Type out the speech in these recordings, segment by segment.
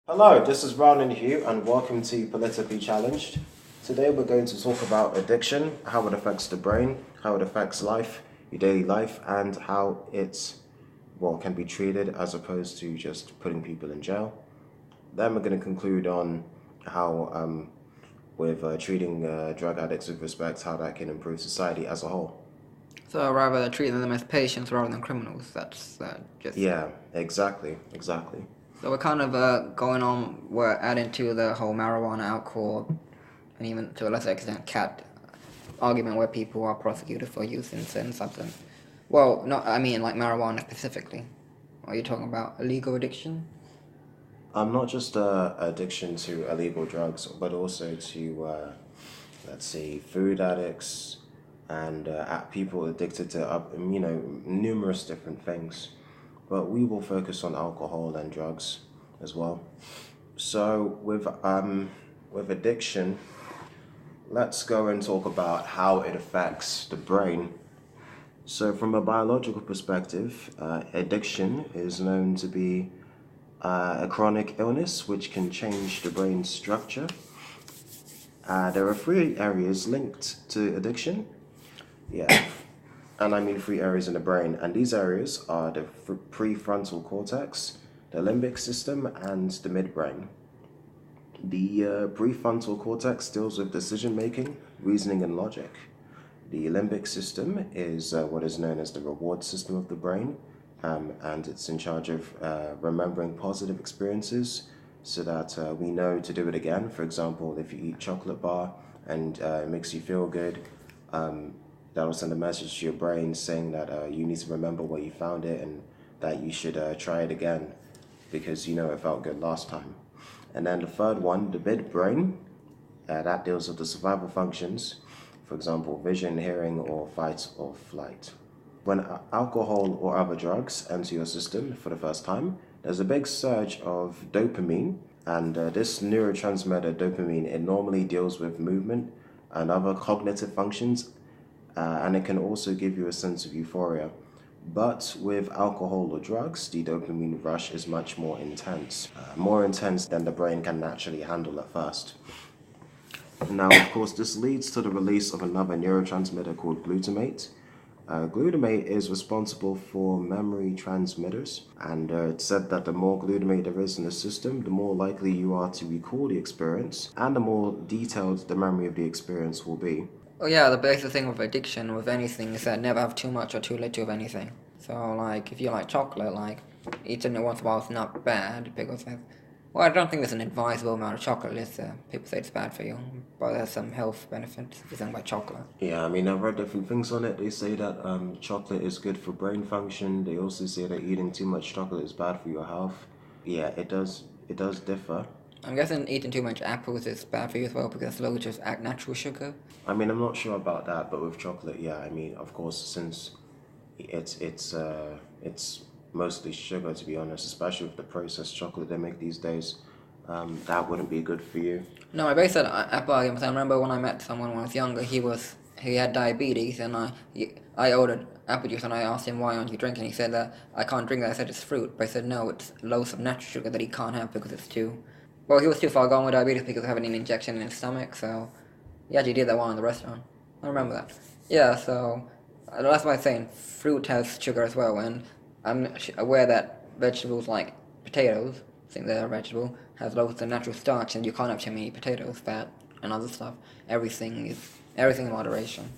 Hello, this is Brown and Hugh, and welcome to Politically Challenged. Today we're going to talk about addiction, how it affects the brain, how it affects life, your daily life, and how can be treated as opposed to just putting people in jail. Then we're going to conclude on how, with treating drug addicts with respect, how that can improve society as a whole. So rather treating them as patients rather than criminals. That's just. Yeah, exactly. So we're kind of going on. We're adding to the whole marijuana, alcohol, and even to a lesser extent, cat argument where people are prosecuted for using certain substance. Well, not. I mean, like marijuana specifically. Are you talking about illegal addiction? Not just addiction to illegal drugs, but also to, let's say, food addicts and people addicted to, numerous different things. But we will focus on alcohol and drugs as well. So with addiction, let's go and talk about how it affects the brain. So from a biological perspective, addiction is known to be a chronic illness which can change the brain's structure. There are three areas linked to addiction. Yeah, and I mean three areas in the brain, and these areas are the prefrontal cortex, the limbic system, and the midbrain. The prefrontal cortex deals with decision making, reasoning, and logic. The limbic system is what is known as the reward system of the brain, and it's in charge of remembering positive experiences so that we know to do it again. For example, if you eat chocolate bar and it makes you feel good, that'll send a message to your brain saying that you need to remember where you found it and that you should try it again because you know it felt good last time. And then the third one, the midbrain, that deals with the survival functions, for example, vision, hearing, or fight or flight. When alcohol or other drugs enter your system for the first time, there's a big surge of dopamine, and this neurotransmitter dopamine, it normally deals with movement and other cognitive functions, and it can also give you a sense of euphoria. But with alcohol or drugs, the dopamine rush is much more intense than the brain can naturally handle at first. Now, of course, this leads to the release of another neurotransmitter called glutamate. Glutamate is responsible for memory transmitters, and it's said that the more glutamate there is in the system, the more likely you are to recall the experience, and the more detailed the memory of the experience will be. Oh yeah, the basic thing with addiction with anything is that never have too much or too little of anything. So like if you like chocolate, like eating it once in a while is not bad because well, I don't think there's an advisable amount of chocolate. People say it's bad for you, but there's some health benefits if you're thinking about chocolate. Yeah, I mean, I've read different things on it. They say that chocolate is good for brain function. They also say that eating too much chocolate is bad for your health. Yeah, it does. It does differ. I'm guessing eating too much apples is bad for you as well because it's loaded with natural sugar. I mean, I'm not sure about that, but with chocolate, yeah. I mean, of course, since it's mostly sugar, to be honest, especially with the processed chocolate they make these days. That wouldn't be good for you. No, I based that apple argument. I remember when I met someone when I was younger, he had diabetes, and I ordered apple juice, and I asked him why aren't you drinking. He said that I can't drink that. I said it's fruit, but I said no, it's loads of natural sugar that he can't have because it's too. Well, he was too far gone with diabetes because of having an injection in his stomach, so he actually did that while in the restaurant. I remember that. Yeah, so that's why I'm saying fruit has sugar as well, and I'm aware that vegetables like potatoes, I think they're a vegetable, has loads of natural starch, and you can't have too many potatoes, fat, and other stuff. Everything in moderation.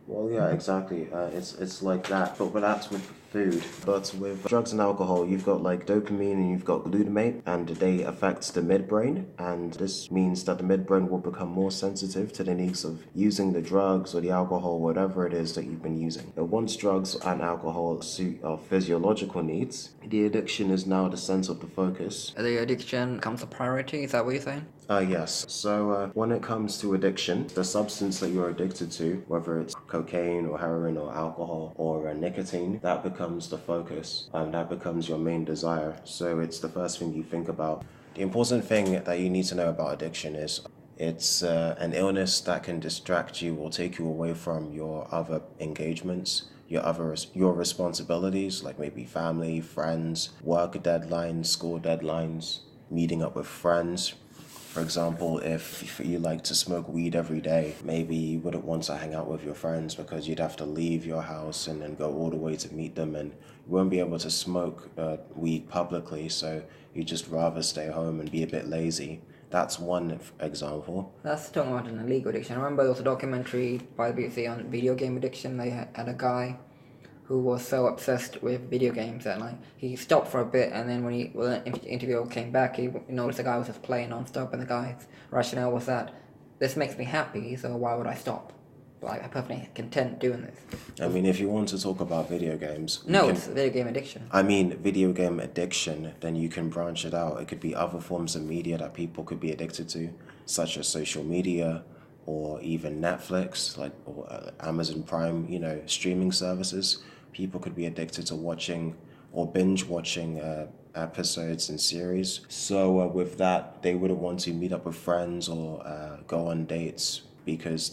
Well, yeah, exactly. It's like that, but that's with food. But with drugs and alcohol, you've got like dopamine and you've got glutamate, and they affect the midbrain, and this means that the midbrain will become more sensitive to the needs of using the drugs or the alcohol, whatever it is that you've been using. But once drugs and alcohol suit our physiological needs, the addiction is now the center of the focus. The addiction becomes a priority, is that what you're saying? Yes. So when it comes to addiction, the substance that you're addicted to, whether it's cocaine or heroin or alcohol or nicotine, that becomes the focus and that becomes your main desire. So it's the first thing you think about. The important thing that you need to know about addiction is it's an illness that can distract you or take you away from your other engagements, your responsibilities, like maybe family, friends, work deadlines, school deadlines. meeting up with friends. For example, if you like to smoke weed every day, maybe you wouldn't want to hang out with your friends because you'd have to leave your house and then go all the way to meet them, and you won't be able to smoke weed publicly, so you'd just rather stay home and be a bit lazy. That's one example. That's talking about an illegal addiction. I remember there was a documentary by the BBC on video game addiction. They had a guy who was so obsessed with video games that like he stopped for a bit, and then when the interviewer came back, he noticed the guy was just playing non-stop, and the guy's rationale was that this makes me happy, so why would I stop? Like, I'm perfectly content doing this. I mean, if you want to talk about video games... It's video game addiction. I mean, video game addiction, then you can branch it out. It could be other forms of media that people could be addicted to, such as social media, or even Netflix, or Amazon Prime, streaming services. People could be addicted to watching or binge watching episodes and series. So with that, they wouldn't want to meet up with friends or go on dates because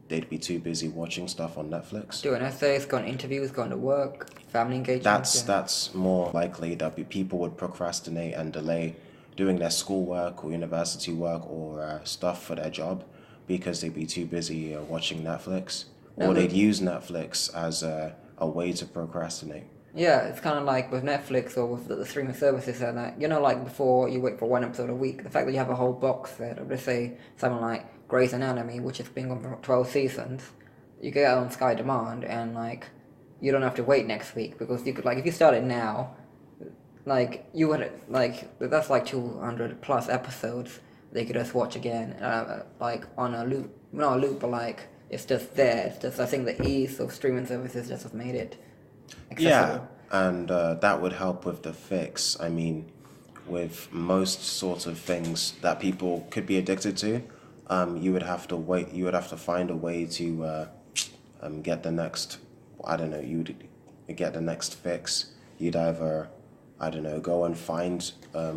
they'd be too busy watching stuff on Netflix. Doing essays, going to interviews, going to work, family engagements. That's more likely that people would procrastinate and delay doing their schoolwork or university work or stuff for their job because they'd be too busy watching Netflix. Or they'd use Netflix as a way to procrastinate. Yeah, it's kind of like with Netflix or with the streaming services and that, like before you wait for one episode a week, the fact that you have a whole box set of, let's say, something like Grey's Anatomy, which has been on for 12 seasons, you get it on Sky Demand, and like you don't have to wait next week because you could, like, if you start it now, like you would, like, that's like 200 plus episodes they could just watch again, like on a loop, not a loop, but like it's just there. It's just, I think the ease of streaming services just have made it accessible. Yeah, and that would help with the fix. I mean, with most sorts of things that people could be addicted to, you would have to wait. You would have to find a way to get the next. I don't know. You'd get the next fix. You'd either, I don't know, go and find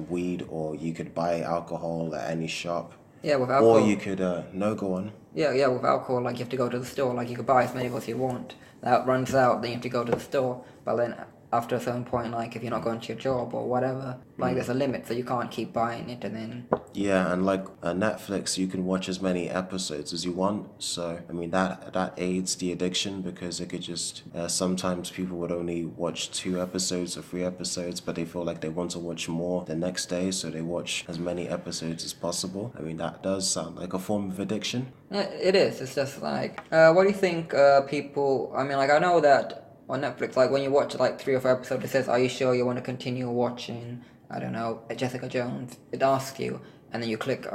weed, or you could buy alcohol at any shop. Yeah, with alcohol. Or you could go on. Yeah, with alcohol, like you have to go to the store. Like you could buy as many as you want. That runs out, then you have to go to the store. But then after a certain point, like if you're not going to your job or whatever, like there's a limit, so you can't keep buying it, and then... Yeah, and like Netflix, you can watch as many episodes as you want. So, I mean, that aids the addiction because it could just... sometimes people would only watch 2 episodes or 3 episodes, but they feel like they want to watch more the next day, so they watch as many episodes as possible. I mean, that does sound like a form of addiction. It is. It's just like... what do you think people... I mean, like, I know that on Netflix, like when you watch like 3 or 4 episodes, it says, "Are you sure you want to continue watching, I don't know, Jessica Jones?" It asks you, and then you click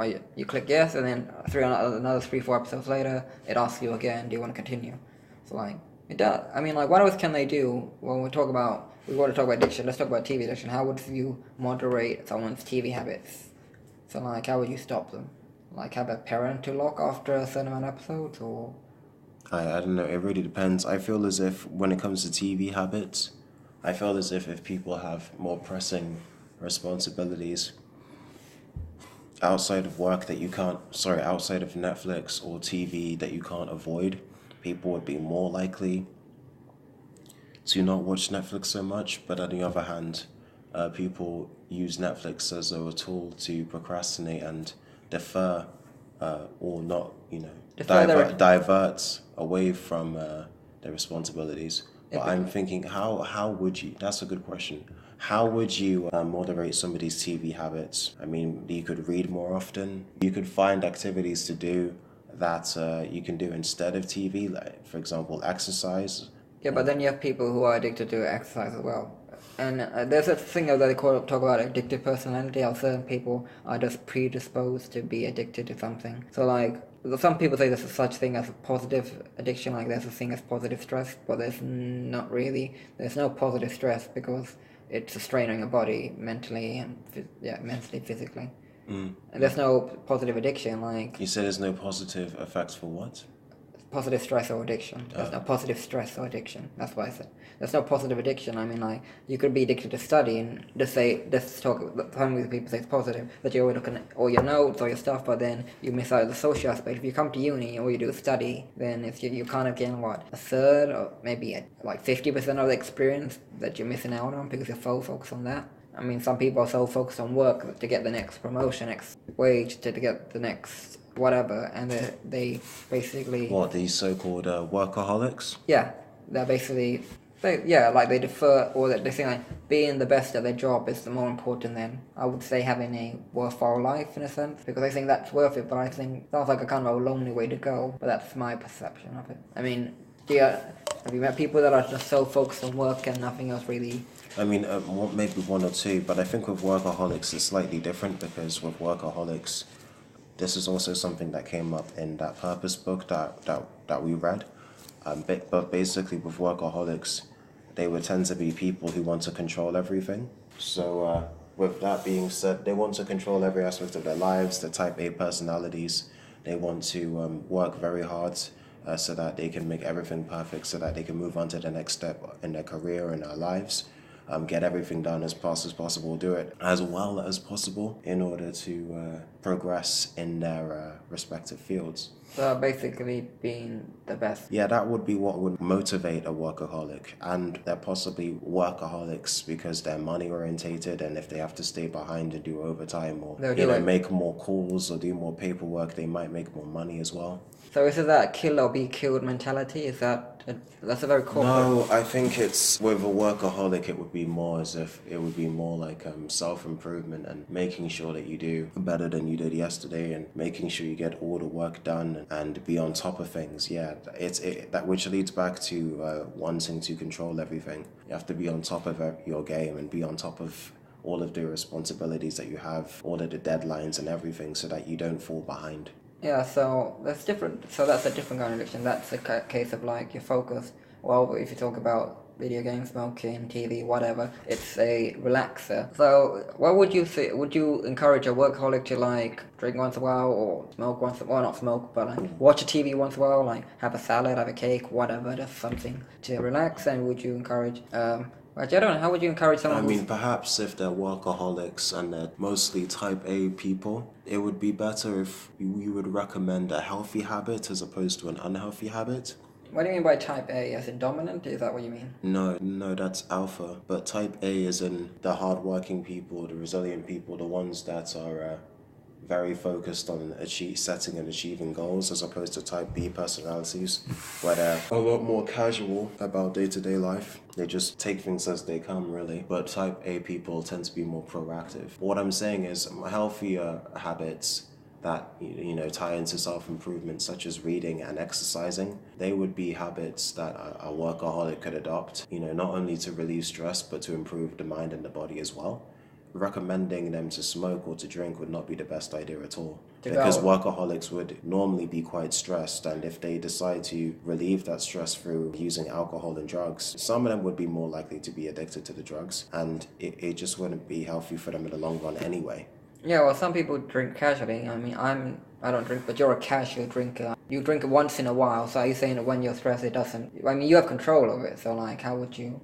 yes, and then another 3-4 episodes later, it asks you again, "Do you want to continue?" So like it does. I mean, like, what else can they do when we want to talk about addiction? Let's talk about TV addiction. How would you moderate someone's TV habits? So like, how would you stop them? Like, have a parental lock after a certain amount of episodes, or... I don't know, it really depends. I feel as if when it comes to TV habits, I feel as if people have more pressing responsibilities outside of work that outside of Netflix or TV that you can't avoid, people would be more likely to not watch Netflix so much. But on the other hand, people use Netflix as a tool to procrastinate and defer or not, divert away from their responsibilities. But I'm thinking, how would you? That's a good question. How would you moderate somebody's TV habits? I mean, you could read more often. You could find activities to do that you can do instead of TV, like, for example, exercise. Yeah, but then you have people who are addicted to exercise as well. And there's a thing that they talk about addictive personality, how certain people are just predisposed to be addicted to something. So like, some people say there's such thing as a positive addiction, like there's a thing as positive stress, but there's not really. There's no positive stress because it's a strain on your body mentally and physically. And there's no positive addiction, like... You said there's no positive effects for what? Positive stress or addiction. There's no positive stress or addiction. That's what I said. There's no positive addiction. I mean, like, you could be addicted to studying. Some of people say it's positive, that you're looking at all your notes, all your stuff, but then you miss out the social aspect. If you come to uni and all you do is study, then it's you kind of getting, a third or maybe 50% of the experience that you're missing out on because you're focused on that. I mean, some people are so focused on work to get the next promotion, next wage, to get the next whatever, and they basically, What, these so-called workaholics? yeah, they're basically, like they defer, or that they think like being the best at their job is more important than, I would say, having a worthwhile life in a sense, because I think that's worth it, but I think it sounds like a kind of a lonely way to go, but that's my perception of it. I mean, have you met people that are just so focused on work and nothing else really? I mean, maybe one or two, but I think with workaholics it's slightly different because with workaholics, this is also something that came up in that purpose book that we read. But basically, with workaholics, they would tend to be people who want to control everything. So, with that being said, they want to control every aspect of their lives. The type A personalities, they want to work very hard so that they can make everything perfect, so that they can move on to the next step in their career and their lives. Get everything done as fast as possible, do it as well as possible in order to progress in their respective fields. So basically being the best. Yeah, that would be what would motivate a workaholic. And they're possibly workaholics because they're money orientated, and if they have to stay behind and do overtime or make more calls or do more paperwork, they might make more money as well. So is it that kill or be killed mentality? That's a very corporate? No, I think it's with a workaholic. It would be more as if it would be more like self-improvement and making sure that you do better than you did yesterday, and making sure you get all the work done and be on top of things. Yeah, that which leads back to wanting to control everything. You have to be on top of your game and be on top of all of the responsibilities that you have, all of the deadlines and everything, so that you don't fall behind. Yeah, so that's different. So that's a different kind of addiction. That's a case of like your focus. Well, if you talk about video games, smoking, TV, whatever, it's a relaxer. So what would you say? Would you encourage a workaholic to like drink once in a while or smoke once in a while? Not smoke, but like watch a TV once in a while, like have a salad, have a cake, whatever, just something to relax? And would you encourage Actually, I don't know. How would you encourage someone? I mean, perhaps if they're workaholics and they're mostly type A people, it would be better if you would recommend a healthy habit as opposed to an unhealthy habit. What do you mean by type A? As in dominant? Is that what you mean? No, that's alpha. But type A is in the hardworking people, the resilient people, the ones that are very focused on setting and achieving goals, as opposed to type B personalities, where they're a lot more casual about day-to-day life. They just take things as they come, really. But type A people tend to be more proactive. What I'm saying is healthier habits that tie into self-improvement, such as reading and exercising, they would be habits that a workaholic could adopt, not only to relieve stress, but to improve the mind and the body as well. Recommending them to smoke or to drink would not be the best idea at all, because workaholics would normally be quite stressed, and if they decide to relieve that stress through using alcohol and drugs, some of them would be more likely to be addicted to the drugs, and it just wouldn't be healthy for them in the long run anyway. Yeah, well, some people drink casually. I mean, I don't drink, but you're a casual drinker. You drink it once in a while, so are you saying that when you're stressed it doesn't... I mean, you have control over it, so like, how would you...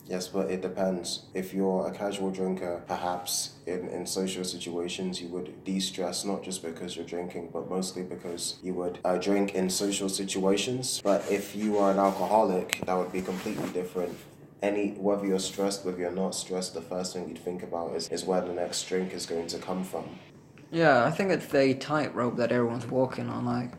Yes, but it depends. If you're a casual drinker, perhaps in social situations you would de-stress, not just because you're drinking, but mostly because you would drink in social situations. But if you are an alcoholic, that would be completely different. Whether you're stressed, whether you're not stressed, the first thing you'd think about is where the next drink is going to come from. Yeah, I think it's the tightrope that everyone's walking on, like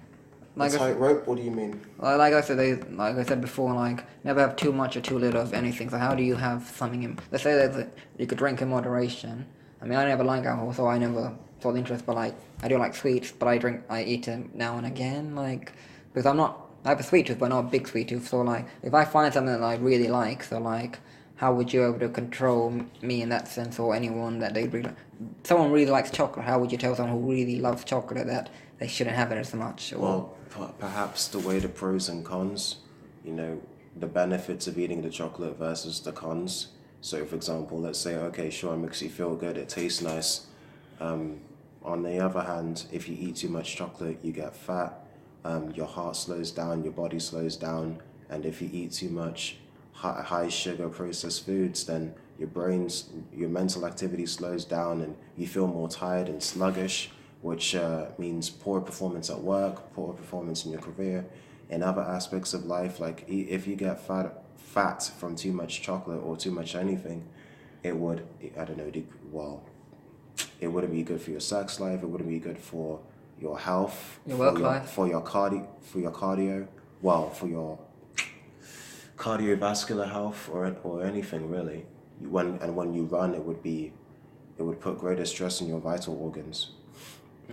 a tightrope? What do you mean? Like I said before, like never have too much or too little of anything. So how do you have something in? Let's say that you could drink in moderation. I mean, I never like alcohol, so I never saw the interest. But like, I do like sweets, but I eat them now and again, like because I have a sweet tooth, but not a big sweet tooth. So like, if I find something that I really like, so like, how would you be able to control me in that sense, or anyone that someone really likes chocolate? How would you tell someone who really loves chocolate that they shouldn't have it as much? Well, perhaps the way the pros and cons, the benefits of eating the chocolate versus the cons. So, for example, let's say, okay, sure, it makes you feel good, it tastes nice. On the other hand, if you eat too much chocolate, you get fat, your heart slows down, your body slows down, and if you eat too much high sugar processed foods, then your mental activity slows down and you feel more tired and sluggish, which means poor performance at work, poor performance in your career, in other aspects of life. Like if you get fat from too much chocolate or too much anything, it would, I don't know, it wouldn't be good for your sex life. It wouldn't be good for your health, Your work life. for your cardio, well, for your cardiovascular health or anything really. When you run, it would put greater stress on your vital organs.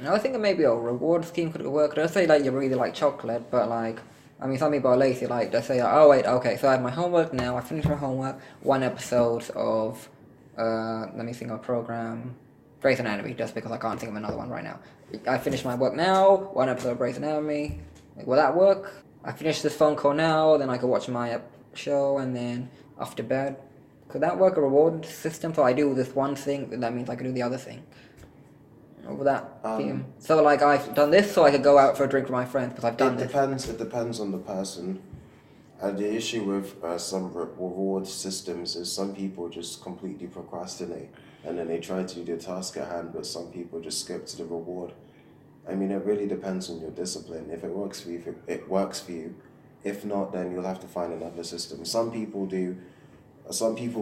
I think maybe a reward scheme could work. Let's say like you really like chocolate, but like, I mean, some people are lazy. Like they say, oh wait, okay, so I have my homework now. I finished my homework. 1 episode of, let me think of a program, Grey's Anatomy, just because I can't think of another one right now. I finished my work now. 1 episode of Grey's Anatomy. Like, will that work? I finished this phone call now. Then I could watch my show and then off to bed. Could that work, a reward system? So I do this one thing, that means I can do the other thing. Over that so like I've done this so I could go out for a drink with my friends because I've done this. It depends on the person. The issue with some reward systems is some people just completely procrastinate and then they try to do the task at hand, but some people just skip to the reward. I mean, it really depends on your discipline. If it works for you, it works for you. If not, then you'll have to find another system. Some people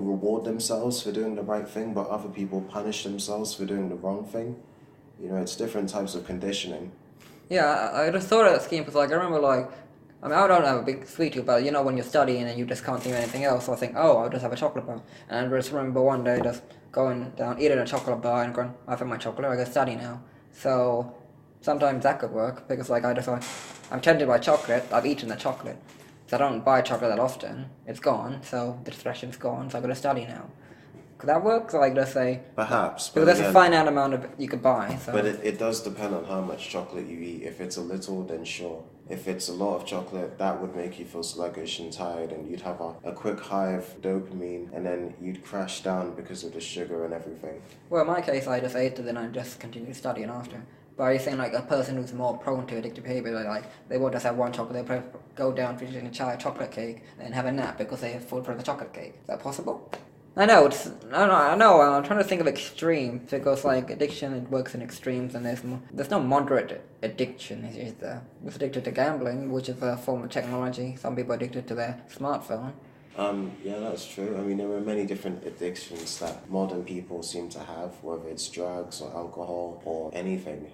reward themselves for doing the right thing, but other people punish themselves for doing the wrong thing. You know, it's different types of conditioning. Yeah, I just thought of that scheme because like I remember like, I mean I don't have a big sweet tooth, but you know when you're studying and you just can't think of anything else, so I think, oh, I'll just have a chocolate bar. And I just remember one day just going down, eating a chocolate bar and going, I've had my chocolate, I gotta study now. So sometimes that could work because like I'm tempted by chocolate, I've eaten the chocolate. So I don't buy chocolate that often, it's gone, so the distraction's gone, so I gotta study now. Could that work? So like let's say Perhaps, because there's a finite amount of you could buy. So. But it does depend on how much chocolate you eat. If it's a little, then sure. If it's a lot of chocolate, that would make you feel sluggish and tired, and you'd have a quick high of dopamine, and then you'd crash down because of the sugar and everything. Well, in my case, I just ate it, then I just continued studying after. But are you saying like a person who's more prone to addictive behavior, like they won't just have one chocolate, they'll go down finishing a chocolate cake, and have a nap because they have food for the chocolate cake? Is that possible? I know, I'm trying to think of extremes, because like addiction, it works in extremes, and there's no moderate addiction, is there? It's addicted to gambling, which is a form of technology. Some people are addicted to their smartphone. Yeah, that's true. I mean, there are many different addictions that modern people seem to have, whether it's drugs or alcohol or anything.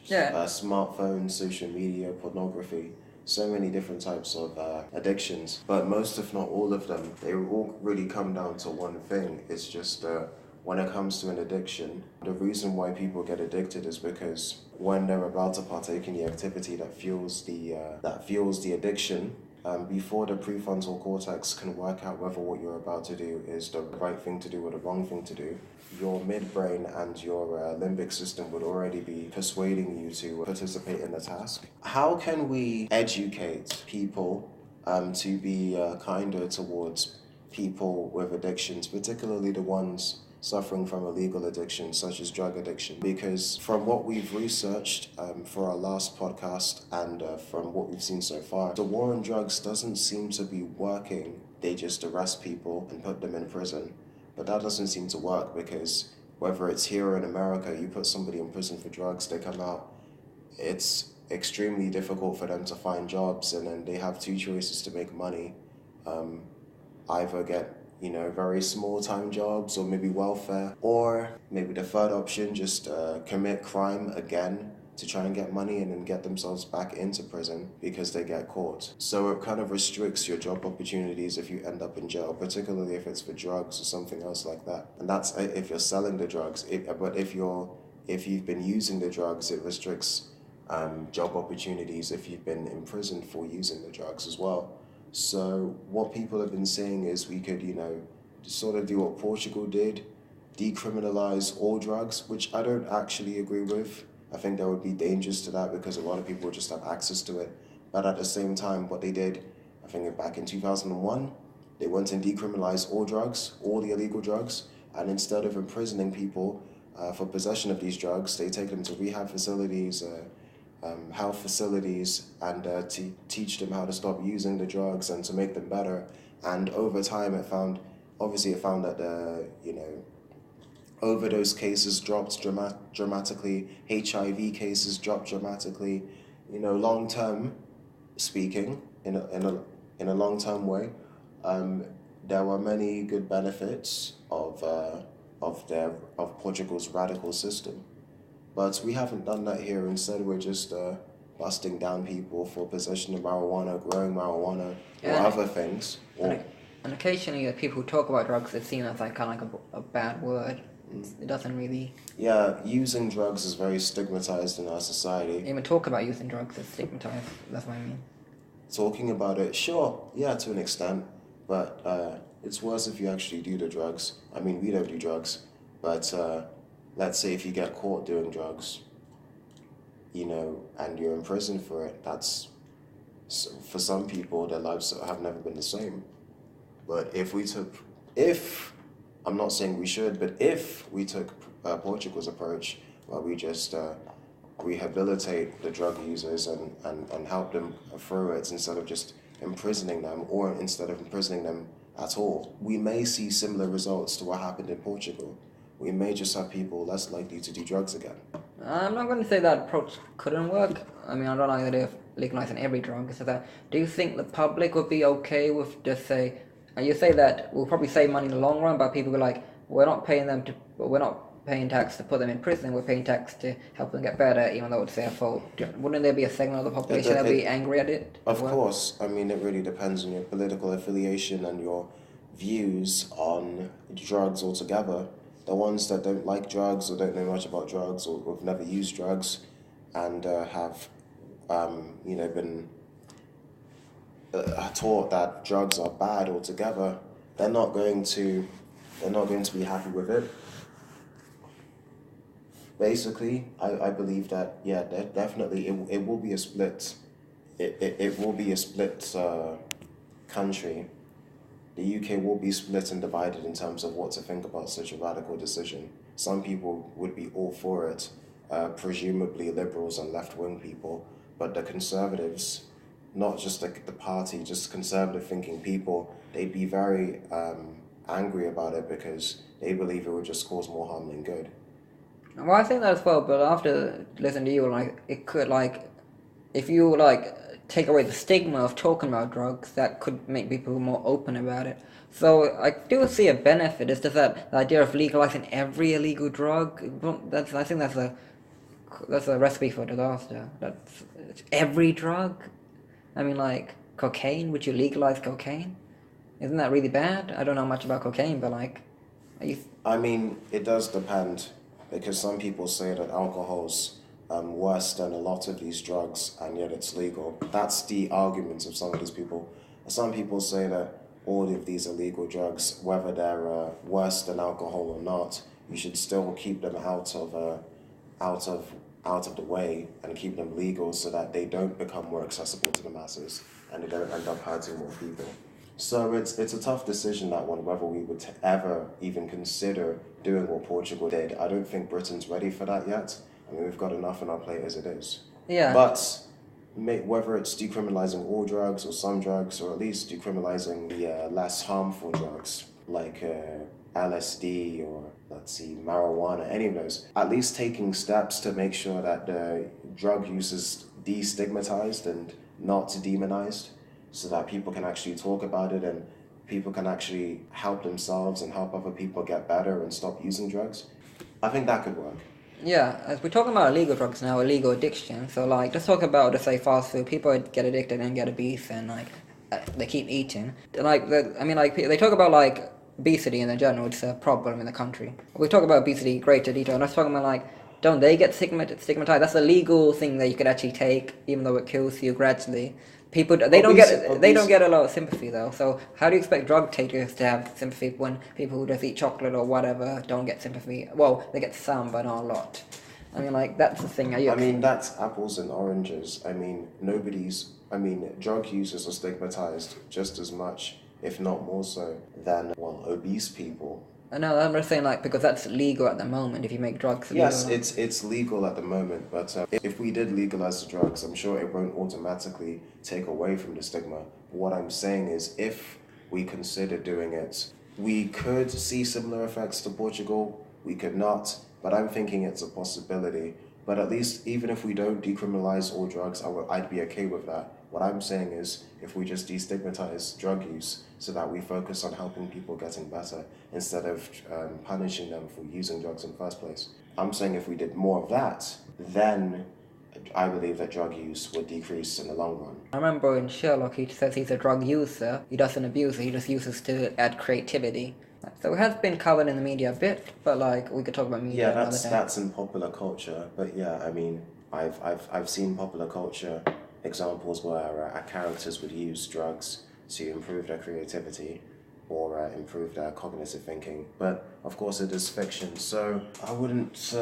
Smartphones, social media, pornography. So many different types of addictions, but most, if not all of them, they all really come down to one thing. It's just when it comes to an addiction, the reason why people get addicted is because when they're about to partake in the activity that fuels the addiction, before the prefrontal cortex can work out whether what you're about to do is the right thing to do or the wrong thing to do, your midbrain and your limbic system would already be persuading you to participate in the task. How can we educate people to be kinder towards people with addictions, particularly the ones suffering from illegal addictions such as drug addiction? Because from what we've researched for our last podcast and from what we've seen so far, the war on drugs doesn't seem to be working. They just arrest people and put them in prison. But that doesn't seem to work, because whether it's here or in America, you put somebody in prison for drugs, they come out, it's extremely difficult for them to find jobs, and then they have two choices to make money. Either get very small time jobs or maybe welfare, or maybe the third option, just commit crime again to try and get money and then get themselves back into prison because they get caught. So it kind of restricts your job opportunities if you end up in jail, particularly if it's for drugs or something else like that. And that's if you're selling the drugs. But if you've been using the drugs, it restricts job opportunities if you've been imprisoned for using the drugs as well. So what people have been saying is we could, sort of do what Portugal did, decriminalize all drugs, which I don't actually agree with. I think there would be dangers to that because a lot of people just have access to it. But at the same time, what they did, I think back in 2001, they went and decriminalized all drugs, all the illegal drugs, and instead of imprisoning people for possession of these drugs, they take them to rehab facilities, health facilities, and to teach them how to stop using the drugs and to make them better. And over time, it found that overdose cases dropped dramatically, HIV cases dropped dramatically. Long term speaking, in a long term way, there were many good benefits of Portugal's radical system, but we haven't done that here. Instead, we're just busting down people for possession of marijuana, growing marijuana, or Yeah. other things. Or And occasionally, people who talk about drugs, it's seen as like kind of like a bad word. It doesn't really yeah, using drugs is very stigmatized in our society. even talk about using drugs is stigmatized. That's what I mean. Talking about it, sure, yeah, to an extent, but it's worse if you actually do the drugs. I mean, we don't do drugs, but let's say if you get caught doing drugs, you know, and you're in prison for it, that's, for some people, their lives have never been the same. But I'm not saying we should, but if we took Portugal's approach, where we just rehabilitate the drug users and help them through it instead of just imprisoning them, or instead of imprisoning them at all, we may see similar results to what happened in Portugal. We may just have people less likely to do drugs again. I'm not going to say that approach couldn't work. I mean, I don't like the idea of legalizing every drug. So that, do you think the public would be okay with just say, and you say that we'll probably save money in the long run, but people will be like, we're not paying tax to put them in prison, we're paying tax to help them get better, even though it's their fault. Wouldn't there be a segment of the population that would be angry at it? Of course. I mean, it really depends on your political affiliation and your views on drugs altogether. The ones that don't like drugs or don't know much about drugs or have never used drugs and have, been taught that drugs are bad altogether, they're not going to be happy with it. Basically, I believe that, yeah, definitely it will be a split. It will be a split country. The UK will be split and divided in terms of what to think about such a radical decision. Some people would be all for it, presumably liberals and left-wing people, but the conservatives, not just the party, just conservative-thinking people, they'd be very angry about it because they believe it would just cause more harm than good. Well, I think that as well, but after listening to you, like, it could, like, if you, like, take away the stigma of talking about drugs, that could make people more open about it. So I do see a benefit. It's just that the idea of legalizing every illegal drug, I think that's a recipe for disaster. That's every drug. I mean, like, cocaine, would you legalize cocaine? Isn't that really bad? I don't know much about cocaine, but like... I mean, it does depend, because some people say that alcohol's worse than a lot of these drugs, and yet it's legal. That's the argument of some of these people. Some people say that all of these illegal drugs, whether they're worse than alcohol or not, you should still keep them out of the way and keep them legal so that they don't become more accessible to the masses and they don't end up hurting more people. So it's a tough decision, that one, whether we would ever even consider doing what Portugal did. I don't think Britain's ready for that yet. I mean, we've got enough on our plate as it is. Yeah. But whether it's decriminalizing all drugs or some drugs, or at least decriminalizing the less harmful drugs like LSD or, let's see, marijuana, any of those, at least taking steps to make sure that the drug use is destigmatized and not demonized, so that people can actually talk about it and people can actually help themselves and help other people get better and stop using drugs. I think that could work. Yeah, as we're talking about illegal drugs now, illegal addiction, so like, let's talk about, let's say, fast food. People get addicted and get obese and like, they keep eating. Like, they talk about like obesity in general, it's a problem in the country. We talk about obesity greater detail, and let's talk about like, don't they get stigmatized? That's a legal thing that you could actually take, even though it kills you gradually. People, they don't get a lot of sympathy though. So how do you expect drug takers to have sympathy when people who just eat chocolate or whatever don't get sympathy? Well, they get some, but not a lot. I mean, like, that's the thing. I mean, that's apples and oranges. I mean, drug users are stigmatized just as much, if not more so, than, obese people. No, I'm just saying, like, because that's legal at the moment, if you make drugs legal. Yes, it's legal at the moment, but if we did legalize the drugs, I'm sure it won't automatically take away from the stigma. What I'm saying is, if we consider doing it, we could see similar effects to Portugal, we could not, but I'm thinking it's a possibility. But at least, even if we don't decriminalize all drugs, I'd be okay with that. What I'm saying is, if we just destigmatize drug use so that we focus on helping people getting better instead of punishing them for using drugs in the first place. I'm saying if we did more of that, then I believe that drug use would decrease in the long run. I remember in Sherlock, he says he's a drug user. He doesn't abuse it, he just uses to add creativity. So it has been covered in the media a bit, but like we could talk about media another day. That's in popular culture. But yeah, I mean, I've seen popular culture examples where characters would use drugs to improve their creativity or improve their cognitive thinking. But of course, it is fiction, so I wouldn't.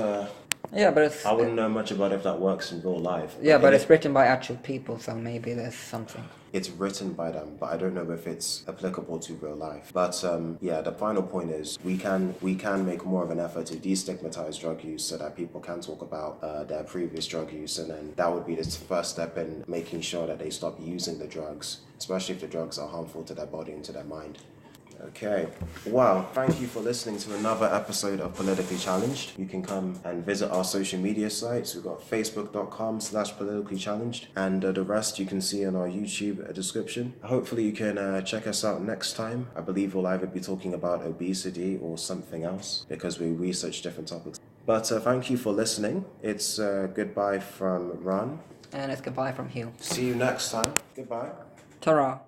I wouldn't know much about if that works in real life. Yeah, but it's written by actual people, so maybe there's something. It's written by them, but I don't know if it's applicable to real life. But the final point is we can make more of an effort to destigmatize drug use so that people can talk about their previous drug use, and then that would be the first step in making sure that they stop using the drugs, especially if the drugs are harmful to their body and to their mind. Okay, well, thank you for listening to another episode of Politically Challenged. You can come and visit our social media sites. We've got facebook.com/politicallychallenged, and the rest you can see in our YouTube description. Hopefully you can check us out next time. I believe we'll either be talking about obesity or something else because we research different topics. But thank you for listening. It's goodbye from Ron. And it's goodbye from Hugh. See you next time. Goodbye. Ta-ra.